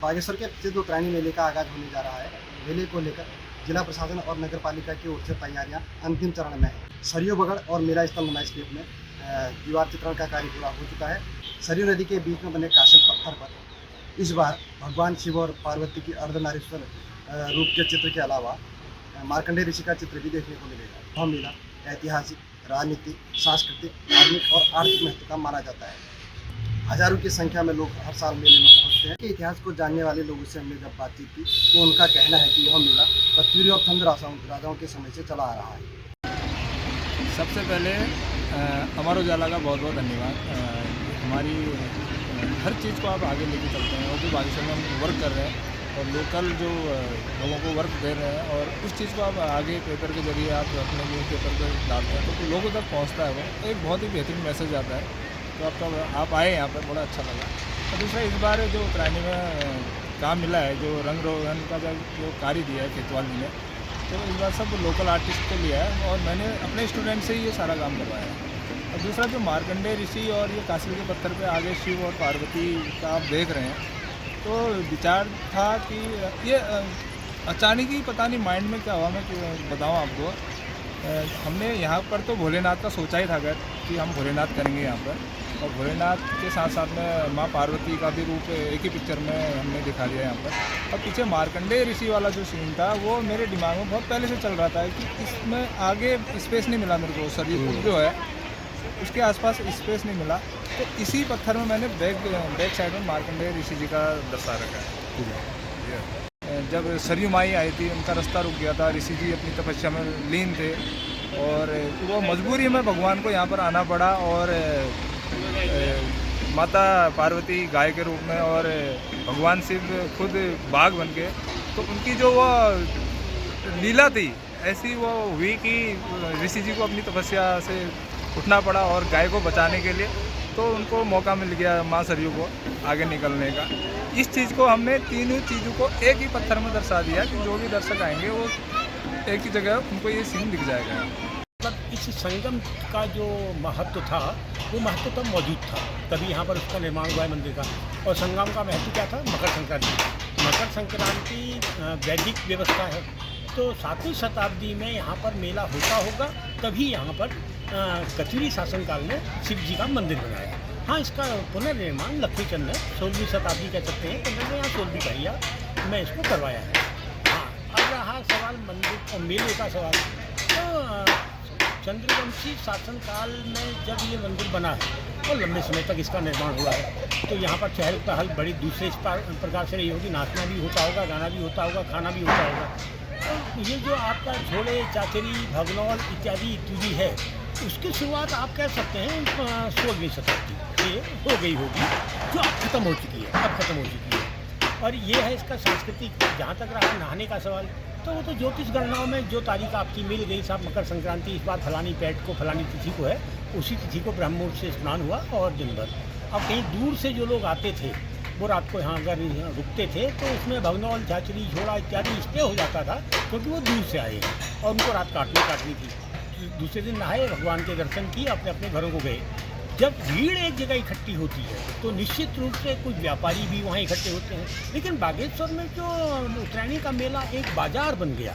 बागेश्वर के प्रसिद्ध उत्तरायणी मेले का आगाज होने जा रहा है। मेले को लेकर जिला प्रशासन और नगर पालिका की ओर से तैयारियां अंतिम चरण में है। सरयू बगड़ और मेला स्थल नुमाइश गेट में दीवार चित्रण का कार्य पूरा हो चुका है। सरयू नदी के बीच में बने कासल पत्थर पर इस बार भगवान शिव और पार्वती की अर्धनारीश्वर रूप के चित्र के अलावा मार्कंडेय ऋषि का चित्र भी देखने को मिलेगा। वह मेला ऐतिहासिक, राजनीतिक, सांस्कृतिक, धार्मिक और आर्थिक महत्व का माना जाता है। हजारों की संख्या में लोग हर साल मेले में पहुंचते हैं। इतिहास को जानने वाले लोगों से हमने जब बातचीत की तो उनका कहना है कि यह मेला कत्यूरी और चंद राजाओं के समय से चला आ रहा है। सबसे पहले अमर उजाला का बहुत बहुत धन्यवाद। हमारी हर चीज़ को आप आगे लेके चलते हैं और जो बागेश्वर में हम वर्क कर रहे हैं और लोकल जो लोगों को वर्क दे रहे हैं और उस चीज़ को आप आगे पेपर के जरिए आप अपने न्यूज़ पेपर पर डालते हैं तो लोगों तक पहुंचता है। वो एक बहुत ही बेहतरीन मैसेज आता है। तो आप आए यहाँ पर, बड़ा अच्छा लगा। और दूसरा, इस बार जो उत्तरायणी में काम मिला है, जो रंग रोगन का जो कार्य दिया है खेतवाली ने, तो इस बार सब लोकल आर्टिस्ट को लिया है और मैंने अपने स्टूडेंट से ही ये सारा काम करवाया है। और दूसरा, जो मार्कंडेय ऋषि और ये कासल के पत्थर पे आगे शिव और पार्वती का आप देख रहे हैं, तो विचार था कि ये अचानक ही पता नहीं माइंड में क्या हुआ, मैं बताऊँ आपको। हमने यहाँ पर तो भोलेनाथ का सोचा ही था अगर कि हम भोलेनाथ करेंगे यहाँ पर, और भोलेनाथ के साथ साथ में माँ पार्वती का भी रूप एक ही पिक्चर में हमने दिखा दिया यहाँ पर। और पीछे मार्कंडेय ऋषि वाला जो सीन था वो मेरे दिमाग में बहुत पहले से चल रहा था कि इसमें आगे स्पेस नहीं मिला मेरे को। सरयू जो है उसके आसपास स्पेस नहीं मिला, तो इसी पत्थर में मैंने बैक साइड में मार्कंडेय ऋषि जी का दर्शा रखा है। जब सरयू माई आई थी, उनका रास्ता रुक गया था, ऋषि जी अपनी तपस्या में लीन थे और वो मजबूरी में भगवान को यहाँ पर आना पड़ा। और माता पार्वती गाय के रूप में और भगवान शिव खुद बाघ बन के, तो उनकी जो वो लीला थी ऐसी वो हुई कि ऋषि जी को अपनी तपस्या से उठना पड़ा और गाय को बचाने के लिए, तो उनको मौका मिल गया माँ सरयू को आगे निकलने का। इस चीज़ को हमने तीनों चीज़ों को एक ही पत्थर में दर्शा दिया कि जो भी दर्शक आएंगे वो एक ही जगह उनको ये सीन दिख जाएगा। मतलब इस संगम का जो महत्व था वो महत्व तब मौजूद था, तभी यहाँ पर उसका निर्माण हुआ है मंदिर का। और संगम का महत्व क्या था? मकर संक्रांति। मकर संक्रांति वैदिक व्यवस्था है, तो 7वीं शताब्दी में यहाँ पर मेला होता होगा, तभी यहाँ पर कत्यूरी शासनकाल में शिव जी का मंदिर बनाया। हाँ, इसका पुनर्निर्माण लक्ष्मीचंद ने 16वीं शताब्दी कह सकते हैं, 15वीं या 16वीं कहिया में इसको करवाया है। हाँ, अब रहा सवाल मंदिर और मेले का सवाल, तो चंद्रवंशी शासनकाल में जब ये मंदिर बना है और लंबे समय तक इसका निर्माण हुआ है, तो यहाँ पर चहल पहल बड़ी दूसरे प्रकार से रही होगी। नाचना भी होता होगा, गाना भी होता होगा, खाना भी होता होगा। तो ये जो आपका झोड़े, चाचरी, भगनौल इत्यादि है, उसकी शुरुआत आप कह सकते हैं 16वीं शताब्दी से हो गई होगी, जो अब ख़त्म हो चुकी है। और ये है इसका सांस्कृतिक। जहाँ तक रहा नहाने का सवाल, तो वो तो ज्योतिष गणनाओं में जो तारीख आपकी मिल गई, साहब मकर संक्रांति इस बार फलानी पैट को फलानी तिथि को है, उसी तिथि को ब्रह्म मुहूर्त से स्नान हुआ और दिन भर। अब कहीं दूर से जो लोग आते थे वो रात को यहाँ अगर रुकते थे तो उसमें भगनौल, झाचरी, झोड़ा इत्यादि स्टे हो जाता था, क्योंकि वो दूर से आए हैं और उनको रात काटनी थी। दूसरे दिन नहाए, भगवान के दर्शन किए, अपने अपने घरों को गए। जब भीड़ एक जगह इकट्ठी होती है तो निश्चित रूप से कुछ व्यापारी भी वहाँ इकट्ठे होते हैं। लेकिन बागेश्वर में जो उत्तरायणी का मेला एक बाज़ार बन गया,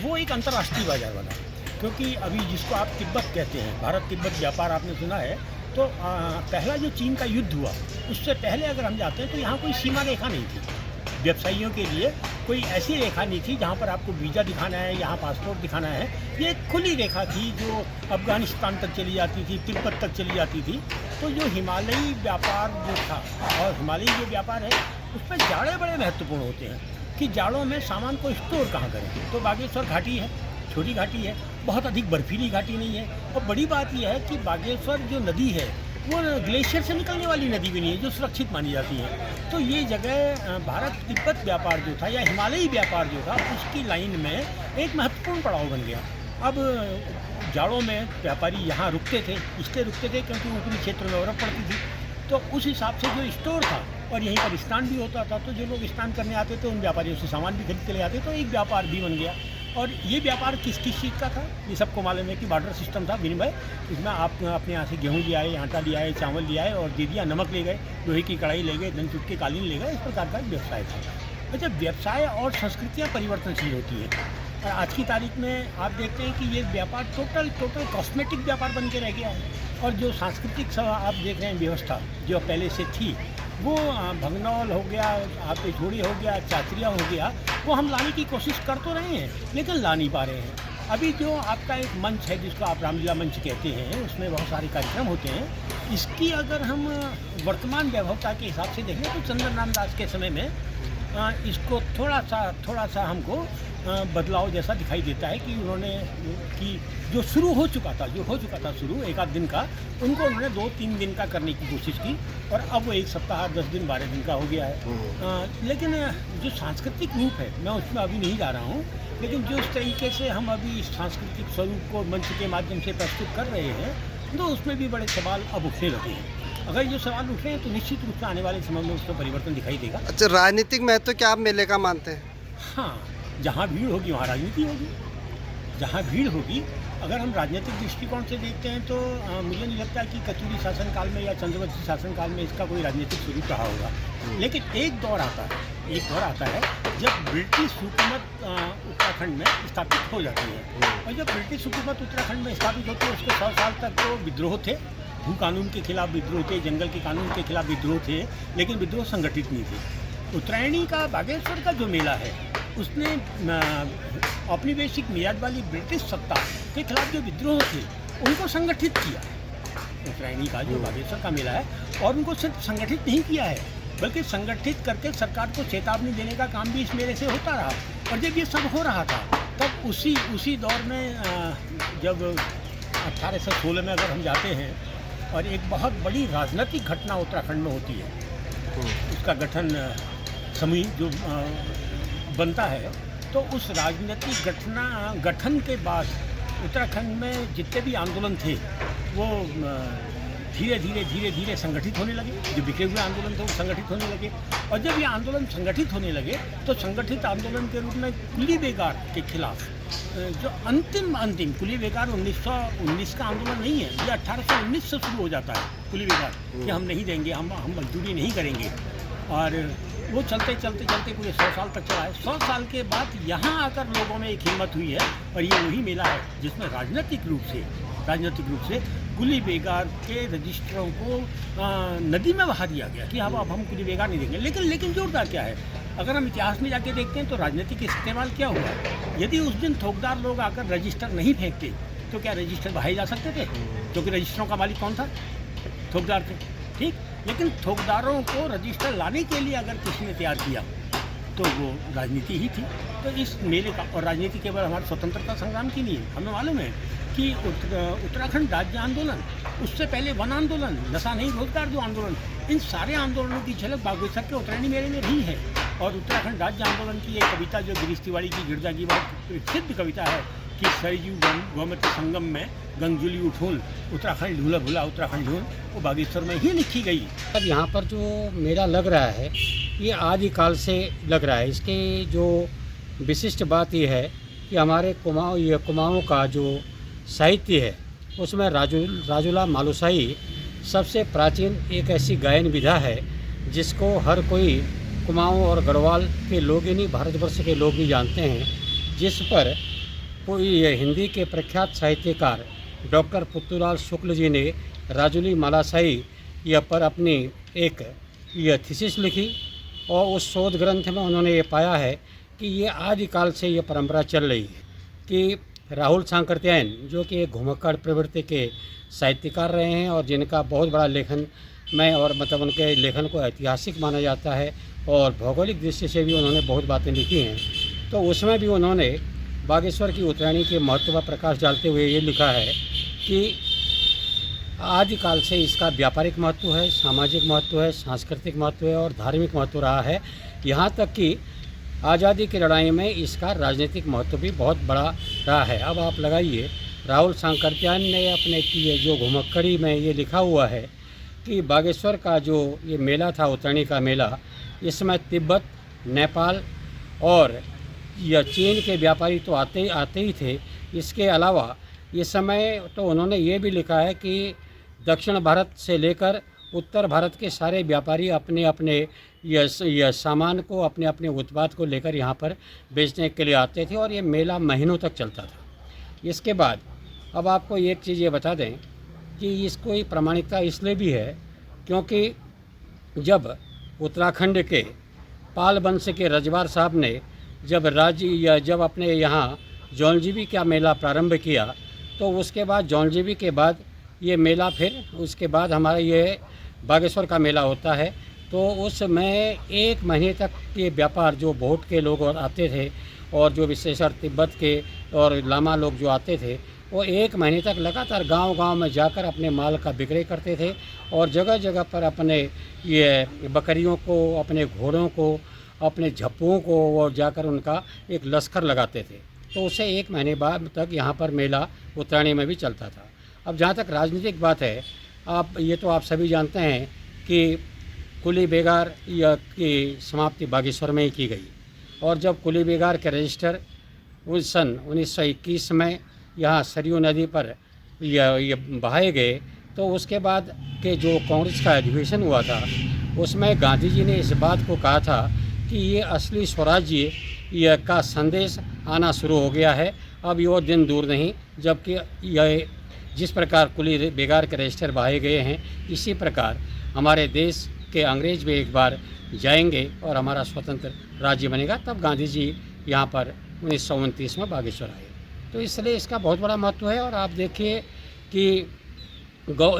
वो एक अंतर्राष्ट्रीय बाज़ार बना, क्योंकि अभी जिसको आप तिब्बत कहते हैं, भारत तिब्बत व्यापार आपने सुना है, तो पहला जो चीन का युद्ध हुआ उससे पहले अगर हम जाते हैं तो यहाँ कोई सीमा रेखा नहीं थी। व्यवसायियों के लिए कोई ऐसी रेखा नहीं थी जहाँ पर आपको वीज़ा दिखाना है, यहाँ पासपोर्ट दिखाना है। ये एक खुली रेखा थी जो अफ़गानिस्तान तक चली जाती थी, तिब्बत तक चली जाती थी। तो जो हिमालयी व्यापार जो था, और हिमालयी जो व्यापार है उसमें जाड़े बड़े महत्वपूर्ण होते हैं कि जाड़ों में सामान को स्टोर कहाँ करें। तो बागेश्वर घाटी है, छोटी घाटी है, बहुत अधिक बर्फीली घाटी नहीं है। और बड़ी बात यह है कि बागेश्वर जो नदी है वो ग्लेशियर से निकलने वाली नदी भी नहीं है, जो सुरक्षित मानी जाती है। तो ये जगह भारत तिब्बत व्यापार जो था या हिमालयी व्यापार जो था उसकी लाइन में एक महत्वपूर्ण पड़ाव बन गया। अब जाड़ों में व्यापारी यहाँ रुकते थे, इसलिए रुकते थे क्योंकि ऊपरी क्षेत्र में बर्फ़ पड़ती थी, तो उस हिसाब से जो स्टोर था और यहीं पर स्नान भी होता था, तो जो लोग स्नान करने आते थे उन व्यापारियों से सामान भी खरीद के ले आते, तो एक व्यापार भी बन गया। और ये व्यापार किस किस चीज़ का था, ये सबको मालूम है कि बार्टर सिस्टम था, विनिमय। इसमें आप अपने यहाँ से गेहूँ ले आए, आटा ले आए, चावल ले आए और दे दिया, नमक ले गए, लोहे की कढ़ाई ले गए, धन चुटके कालीन ले गए। इस प्रकार का व्यवसाय था। अच्छा, व्यवसाय और संस्कृतियाँ परिवर्तनशील होती हैं और आज की तारीख में आप देखते हैं कि ये व्यापार टोटल कॉस्मेटिक व्यापार बन के रह गया है। और जो सांस्कृतिक आप देख रहे हैं व्यवस्था जो पहले से थी, वो भगनौल हो गया, आपके झोड़ी हो गया, चाचरिया हो गया, वो हम लाने की कोशिश कर तो रहे हैं लेकिन ला नहीं पा रहे हैं। अभी जो आपका एक मंच है जिसको आप रामलीला मंच कहते हैं, उसमें बहुत सारे कार्यक्रम होते हैं। इसकी अगर हम वर्तमान वैभवता के हिसाब से देखें तो चंद्र रामदास के समय में इसको थोड़ा सा हमको बदलाव जैसा दिखाई देता है कि उन्होंने कि जो शुरू हो चुका था शुरू एक आध दिन का, उनको उन्होंने 2-3 दिन का करने की कोशिश की और अब वो 1 सप्ताह 10 दिन 12 दिन का हो गया है। लेकिन जो सांस्कृतिक रूप है मैं उसमें अभी नहीं जा रहा हूँ, लेकिन जो इस तरीके से हम अभी सांस्कृतिक स्वरूप को मंच के माध्यम से प्रस्तुत कर रहे हैं तो उसमें भी बड़े सवाल अब उठने लगे हैं। अगर ये सवाल उठ रहे हैं तो निश्चित रूप से आने वाले समय में उसका परिवर्तन दिखाई देगा। अच्छा, राजनीतिक महत्व क्या आप मेले का मानते हैं? हाँ, जहाँ भीड़ होगी वहाँ राजनीति होगी। जहाँ भीड़ होगी, अगर हम राजनीतिक दृष्टिकोण से देखते हैं तो मुझे नहीं लगता कि कचूरी शासनकाल में या चंद्रवंशी शासनकाल में इसका कोई राजनीतिक स्वरूप रहा होगा। लेकिन एक दौर आता है जब ब्रिटिश हुकूमत उत्तराखंड में स्थापित हो जाती है। और जब ब्रिटिश हुकूमत उत्तराखंड में स्थापित होती है उसके 100 साल तक तो विद्रोह थे, भू कानून के खिलाफ विद्रोह थे, जंगल के कानून के खिलाफ विद्रोह थे, लेकिन विद्रोह संगठित नहीं थे। उत्तरायणी का बागेश्वर का जो मेला है उसने औपनिवेशिक मियाद वाली ब्रिटिश सत्ता के खिलाफ जो विद्रोह थे उनको संगठित किया। उत्तरायणी का जो बागेश्वर का मेला है और उनको सिर्फ संगठित नहीं किया है बल्कि संगठित करके सरकार को चेतावनी देने का काम भी इस मेले से होता रहा। और जब ये सब हो रहा था तब उसी दौर में जब 1816 में अगर हम जाते हैं और एक बहुत बड़ी राजनीतिक घटना उत्तराखंड में होती है, उसका गठन समूह जो बनता है, तो उस राजनीतिक गठन के बाद उत्तराखंड में जितने भी आंदोलन थे वो धीरे धीरे संगठित होने लगे। जो बिखरे हुए आंदोलन थे वो संगठित होने लगे और जब ये आंदोलन संगठित होने लगे तो संगठित आंदोलन के रूप में कुली बेगार के खिलाफ जो अंतिम कुली बेगार 1919 का आंदोलन नहीं है, ये 1819 से शुरू हो जाता है कुली बेगार कि हम नहीं देंगे, हम मजदूरी नहीं करेंगे। और वो चलते पूरे 100 साल तक चला है। 100 साल के बाद यहाँ आकर लोगों में एक हिम्मत हुई है और ये वही मेला है जिसमें राजनीतिक रूप से कुली बेगार के रजिस्टरों को नदी में बहा दिया गया कि अब हम कुली बेगार नहीं देंगे। लेकिन जोरदार क्या है, अगर हम इतिहास में जाके देखते हैं तो राजनीतिक इस्तेमाल क्या हुआ। यदि उस दिन थोकदार लोग आकर रजिस्टर नहीं फेंकते तो क्या रजिस्टर बहाए जा सकते थे? क्योंकि रजिस्टरों का मालिक कौन था? थोकदार थे, ठीक। लेकिन थोकदारों को रजिस्टर लाने के लिए अगर किसी ने तैयार किया तो वो राजनीति ही थी। तो इस मेले का, और राजनीति केवल हमारे स्वतंत्रता संग्राम की नहीं है, हमें मालूम है कि उत्तराखंड राज्य आंदोलन, उससे पहले वन आंदोलन, नशा नहीं रोजगार जो आंदोलन, इन सारे आंदोलनों की झलक बागेश्वर के उत्तरायणी मेले में भी है। और उत्तराखंड राज्य आंदोलन की एक कविता जो गिरीश तिवारी की गिरजा की बहुत प्रसिद्ध कविता है कि सरयू गोमती संगम में गंगजुली उठोल, उत्तराखंड ढूला भूला उत्तराखंड ढूल, वो बागेश्वर में ही लिखी गई। अब यहाँ पर जो मेला लग रहा है ये आदिकाल से लग रहा है। इसकी जो विशिष्ट बात ये है कि हमारे कुमाऊँ का जो साहित्य है उसमें राजुला मालुसाई सबसे प्राचीन एक ऐसी गायन विधा है जिसको हर कोई कुमाऊँ और गढ़वाल के लोग ही नहीं, भारतवर्ष के लोग भी जानते हैं, जिस पर कोई हिंदी के प्रख्यात साहित्यकार डॉक्टर पुत्तूलाल शुक्ल जी ने राजुली मालुसाई यह पर अपनी एक थीसिस लिखी और उस शोध ग्रंथ में उन्होंने ये पाया है कि ये आदिकाल से ये परंपरा चल रही है कि राहुल सांकृत्यायन जो कि एक घुमक्कड़ प्रवृत्ति के साहित्यकार रहे हैं और जिनका बहुत बड़ा लेखन में और मतलब उनके लेखन को ऐतिहासिक माना जाता है और भौगोलिक दृष्टि से भी उन्होंने बहुत बातें लिखी हैं। तो उसमें भी उन्होंने बागेश्वर की उत्तरायणी के महत्व पर प्रकाश डालते हुए ये लिखा है कि आदिकाल से इसका व्यापारिक महत्व है, सामाजिक महत्व है, सांस्कृतिक महत्व है और धार्मिक महत्व रहा है। यहाँ तक कि आज़ादी की लड़ाई में इसका राजनीतिक महत्व भी बहुत बड़ा रहा है। अब आप लगाइए, राहुल सांकृत्यायन ने अपने जो घुमक्कड़ी में ये लिखा हुआ है कि बागेश्वर का जो ये मेला था, उत्तरायणी का मेला, इसमें तिब्बत, नेपाल और या चीन के व्यापारी तो आते ही थे। इसके अलावा इस समय तो उन्होंने ये भी लिखा है कि दक्षिण भारत से लेकर उत्तर भारत के सारे व्यापारी अपने अपने यह सामान को, अपने अपने उत्पाद को लेकर यहाँ पर बेचने के लिए आते थे और ये मेला महीनों तक चलता था। इसके बाद अब आपको एक चीज़ ये बता दें कि इसको ये प्रामाणिकता इसलिए भी है क्योंकि जब उत्तराखंड के पाल वंश के रजवार साहब ने जब अपने यहाँ जौलजीबी का मेला प्रारंभ किया तो उसके बाद जौलजीबी के बाद ये मेला फिर उसके बाद हमारा ये बागेश्वर का मेला होता है। तो उसमें 1 महीने तक के व्यापार जो भोट के लोग और आते थे और जो विशेषकर तिब्बत के और लामा लोग जो आते थे वो 1 महीने तक लगातार गांव-गांव में जाकर अपने माल का विक्रय करते थे और जगह जगह पर अपने ये बकरियों को, अपने घोड़ों को, अपने झप्पुओं को और जाकर उनका एक लश्कर लगाते थे। तो उससे 1 महीने बाद तक यहाँ पर मेला उत्तरायणी में भी चलता था। अब जहाँ तक राजनीतिक बात है, आप सभी जानते हैं कि कुली बेगार की समाप्ति बागेश्वर में ही की गई और जब कुली बेगार के रजिस्टर उस सन 1921 में यहाँ सरयू नदी पर ये बहाए गए तो उसके बाद के जो कांग्रेस का अधिवेशन हुआ था उसमें गांधी जी ने इस बात को कहा था कि ये असली स्वराज्य का संदेश आना शुरू हो गया है। अब ये दिन दूर नहीं जबकि यह जिस प्रकार कुली बेगार के रजिस्टर बहाए गए हैं इसी प्रकार हमारे देश के अंग्रेज भी एक बार जाएंगे और हमारा स्वतंत्र राज्य बनेगा। तब गांधी जी यहाँ पर 1929 में बागेश्वर आए। तो इसलिए इसका बहुत बड़ा महत्व है। और आप देखिए कि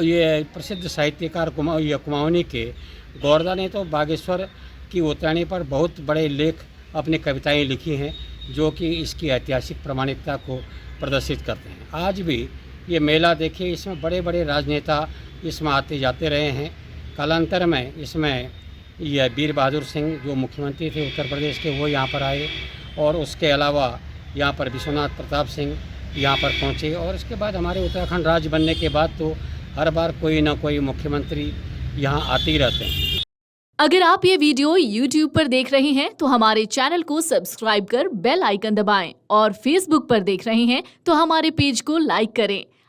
ये प्रसिद्ध साहित्यकार कुमाऊनी के गौरदा ने तो बागेश्वर की उत्तरायणी पर बहुत बड़े लेख अपनी कविताएं लिखी हैं जो कि इसकी ऐतिहासिक प्रामाणिकता को प्रदर्शित करते हैं। आज भी ये मेला देखिए, इसमें बड़े बड़े राजनेता इसमें आते जाते रहे हैं। कालांतर में इसमें यह वीर बहादुर सिंह जो मुख्यमंत्री थे उत्तर प्रदेश के वो यहाँ पर आए और उसके अलावा यहाँ पर विश्वनाथ प्रताप सिंह यहाँ पर पहुँचे और इसके बाद हमारे उत्तराखंड राज्य बनने के बाद तो हर बार कोई ना कोई मुख्यमंत्री यहाँ आते ही रहते हैं। अगर आप ये वीडियो YouTube पर देख रहे हैं तो हमारे चैनल को सब्सक्राइब कर बेल आइकन दबाएं और Facebook पर देख रहे हैं तो हमारे पेज को लाइक करें।